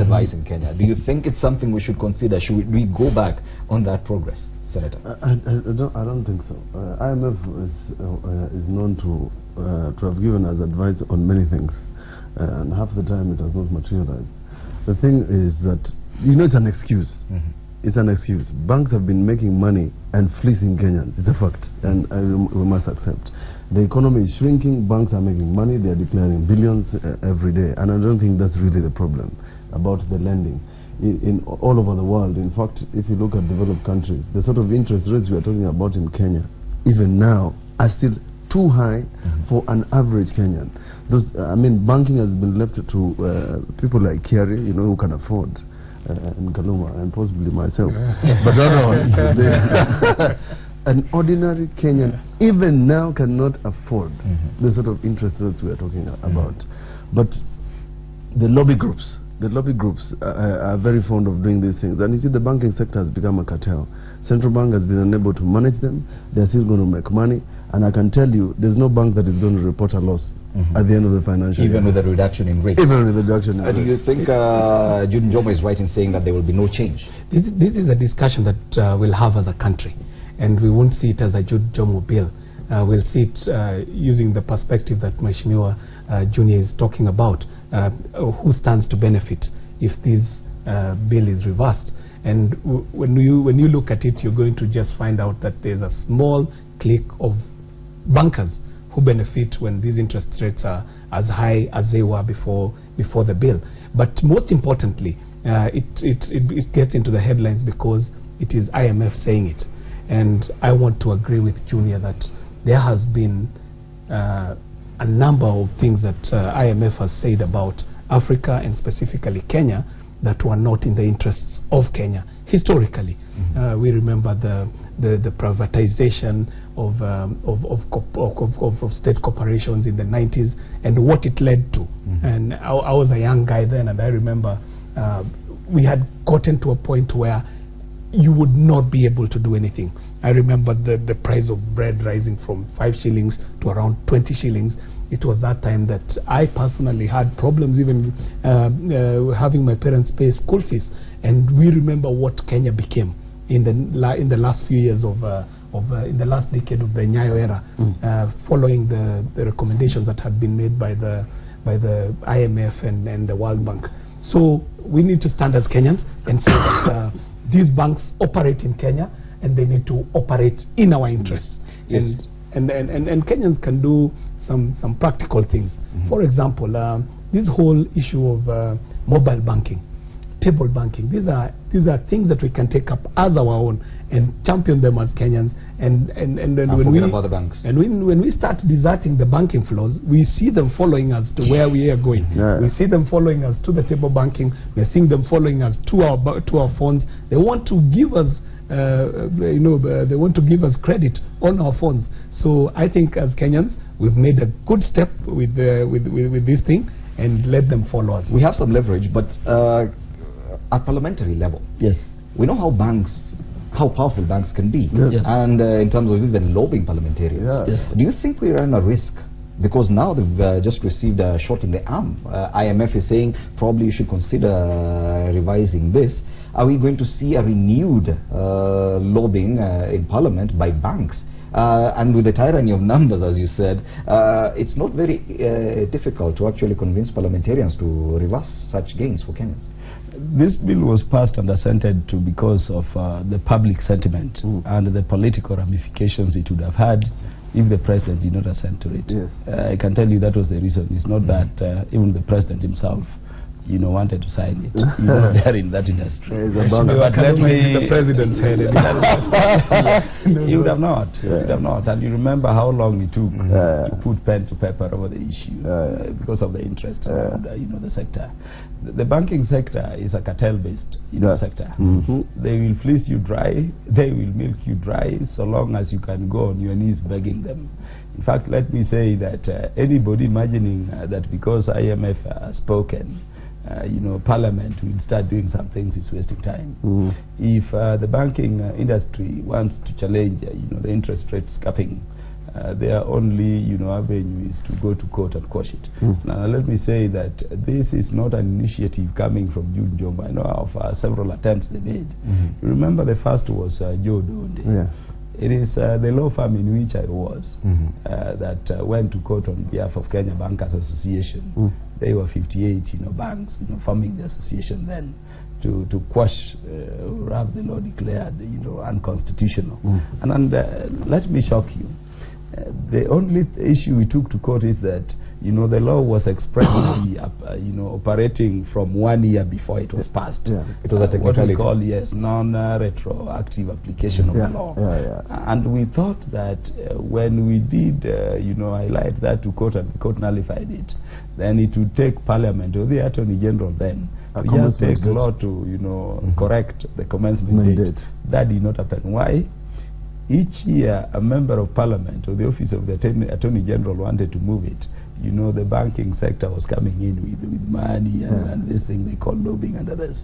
advice in Kenya. Do you think it's something we should consider? Should we go back on that progress, Senator? I don't think so. IMF is known to have given us advice on many things, and half the time it has not materialized. The thing is that, it's an excuse. It's an excuse. Banks have been making money and fleecing Kenyans. It's a fact, and we must accept. The economy is shrinking, banks are making money, they are declaring billions every day, and I don't think that's really the problem about the lending. In all over the world, in fact, if you look at developed countries, the sort of interest rates we are talking about in Kenya, even now, are still too high for an average Kenyan. Banking has been left to people like Kiari, who can afford, and Kaluma, and possibly myself. But otherwise, an ordinary Kenyan even now cannot afford the sort of interest rates we are talking about. But the lobby groups are very fond of doing these things. And you see, the banking sector has become a cartel. Central Bank has been unable to manage them. They're still going to make money. And I can tell you, there's no bank that is going to report a loss at the end of the financial year. Even with a reduction in rates. Even with a reduction in rates. Do you think Jude Njomo is right in saying that there will be no change? This is a discussion that we'll have as a country. And we won't see it as a Jude Njomo bill. We'll see it using the perspective that Mheshimiwa Junior is talking about. Who stands to benefit if this bill is reversed? And when you look at it, you're going to just find out that there's a small clique of bankers who benefit when these interest rates are as high as they were before the bill. But most importantly, it gets into the headlines because it is IMF saying it. And I want to agree with Junior that there has been a number of things that IMF has said about Africa and specifically Kenya that were not in the interests of Kenya historically. We remember the privatization of state corporations in the 90s and what it led to. And I was a young guy then, and I remember we had gotten to a point where you would not be able to do anything. I remember the price of bread rising from 5 shillings to around 20 shillings. It was that time that I personally had problems even having my parents pay school fees. And we remember what Kenya became in the last few years in the last decade of the Nyayo era, following the recommendations that had been made by the IMF and the World Bank. So we need to stand as Kenyans and say that these banks operate in Kenya and they need to operate in our interests. Yes. And Kenyans can do some practical things. For example, this whole issue of mobile banking, table banking, these are things that we can take up as our own and champion them as Kenyans. And when we start deserting the banking floors, we see them following us to where we are going. We see them following us to the table banking. We are seeing them following us to our phones. They want to give us they want to give us credit on our phones. So I think as Kenyans, we've made a good step with this thing, and let them follow us. We have some leverage, but at parliamentary level, yes, we know how powerful banks can be, and in terms of even lobbying parliamentarians. Do you think we run a risk? Because now they've just received a shot in the arm. IMF is saying probably you should consider revising this. Are we going to see a renewed lobbying in Parliament by banks? And with the tyranny of numbers, as you said, it's not very difficult to actually convince parliamentarians to reverse such gains for Kenyans. This bill was passed and assented to because of the public sentiment and the political ramifications it would have had if the president did not assent to it. I can tell you that was the reason. It's not that even the president himself wanted to sign it. They're in that industry. But let me the president's head. He would have not. He would have not. And you remember how long it took to put pen to paper over the issue because of the interest of the sector. The banking sector is a cartel-based sector. They will fleece you dry. They will milk you dry so long as you can go on your knees begging them. In fact, let me say that anybody imagining that because IMF has spoken, Parliament will start doing some things, is wasting time. If the banking industry wants to challenge, the interest rates capping their only, you know, avenue is to go to court and quash it. Now, let me say that this is not an initiative coming from June Jombo. I know of several attempts they made. You remember the first was Joe Donde. Yeah. It is the law firm in which I was that went to court on behalf of Kenya Bankers Association. They were 58, you know, banks, you know, forming the association then to quash or have the law declared, you know, unconstitutional. And let me shock you. The only issue we took to court is that, you know, the law was expressly, you know, operating from 1 year before it was passed. It was a what we technicality. call, yes, non-retroactive application of the law. And we thought that when we did, you know, highlight that to court and the court nullified it, then it would take Parliament or the Attorney General then to just take law to, you know, correct the commencement date. That did not happen. Why? Each year, a member of Parliament or the office of the Attorney General wanted to move it. You know, the banking sector was coming in with money and this thing they call lobbying and others.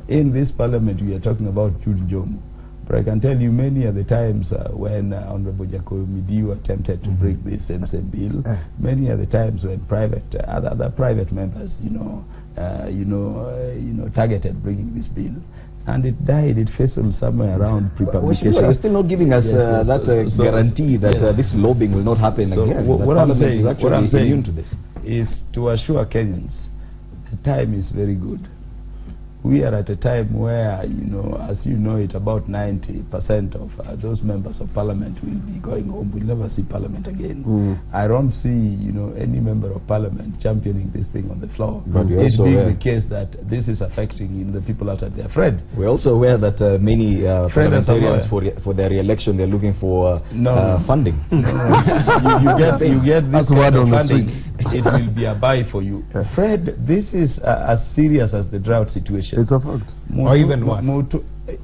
In this Parliament, we are talking about June Jomo. But I can tell you many of the times when Honorable Jacob Midiu attempted to bring this same bill, many of the times when other private members, targeted bringing this bill. And it died, it fizzled somewhere around pre-publication. You're still not giving us guarantee that this lobbying will not happen again. What I'm saying to this is to assure Kenyans the time is very good. We are at a time where, you know, as you know it, about 90% of those members of Parliament will be going home. We'll never see Parliament again. I don't see, you know, any member of Parliament championing this thing on the floor. But it being the case that this is affecting, you know, the people outside there. Fred. We're also aware that many parliamentarians for their re-election, they're looking for funding. You get this kind of funding, it will be a buy for you. Fred, this is as serious as the drought situation. It's a fact. Or even worse.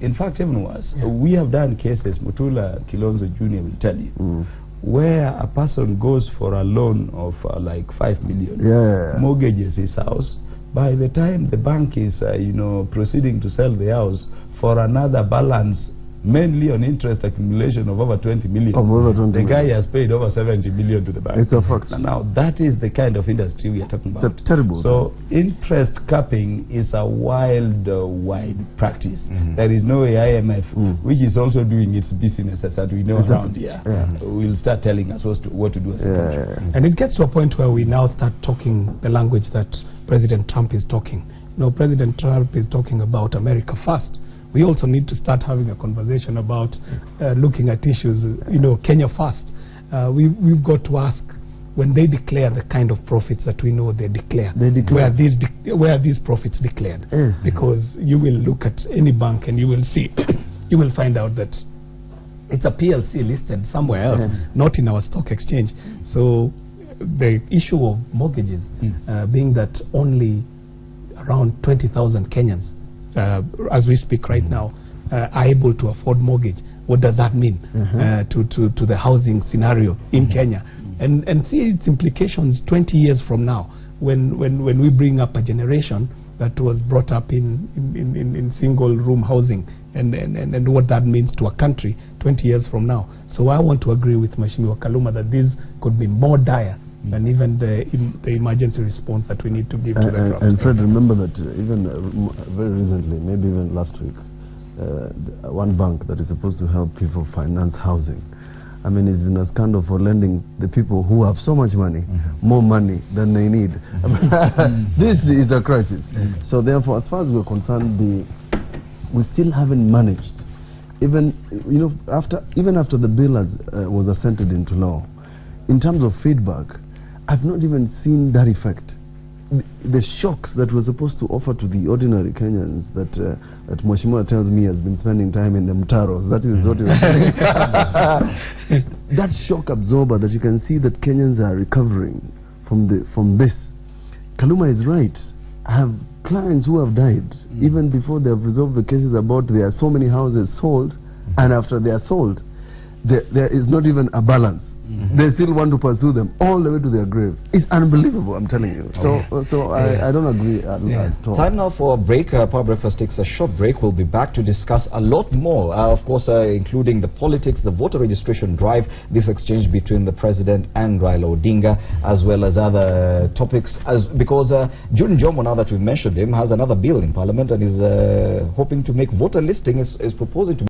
In fact, even worse. We have done cases, Mutula Kilonzo Jr. will tell you, where a person goes for a loan of like 5 million, mortgages his house. By the time the bank is, you know, proceeding to sell the house for another balance, mainly on interest accumulation of over 20 million. The guy has paid over 70 million to the bank. It's a fact. Now, that is the kind of industry we are talking about. It's terrible. So, interest capping is a wide practice. There is no IMF, which is also doing its business, as we know around here. Will start telling us what to do as a country. And it gets to a point where we now start talking the language that President Trump is talking. You know, President Trump is talking about America first. We also need to start having a conversation about looking at issues, you know, Kenya first. We've got to ask, when they declare the kind of profits that we know they declare. Where are these profits declared? Because you will look at any bank and you will see, you will find out that it's a PLC listed somewhere else, not in our stock exchange. So the issue of mortgages being that only around 20,000 Kenyans as we speak right now, are able to afford mortgage. What does that mean to the housing scenario in Kenya? And see its implications 20 years from now, when we bring up a generation that was brought up in single room housing, and what that means to a country 20 years from now. So I want to agree with Mheshimiwa Kaluma that this could be more dire and even the emergency response that we need to give to the drought. And Fred, remember that even very recently, maybe even last week, one bank that is supposed to help people finance housing, I mean, is in a scandal for lending the people who have so much money, more money than they need. This is a crisis. So therefore, as far as we're concerned, we still haven't managed. Even, you know, after the bill was assented into law, in terms of feedback, I've not even seen that effect. The shocks that we're supposed to offer to the ordinary Kenyans that Mheshimiwa tells me has been spending time in the mtaros, that is what he was saying. That shock absorber that you can see that Kenyans are recovering from this. Kaluma is right. I have clients who have died even before they have resolved the cases about there are so many houses sold, and after they are sold, there is not even a balance. they still want to pursue them all the way to their grave. It's unbelievable, I'm telling you. So I don't agree at all. Time now for a break. Power Breakfast takes a short break. We'll be back to discuss a lot more, of course, including the politics, the voter registration drive, this exchange between the president and Raila Odinga, as well as other topics, because June Njomo, now that we've mentioned him, has another bill in Parliament and is hoping to make voter listing, is proposing to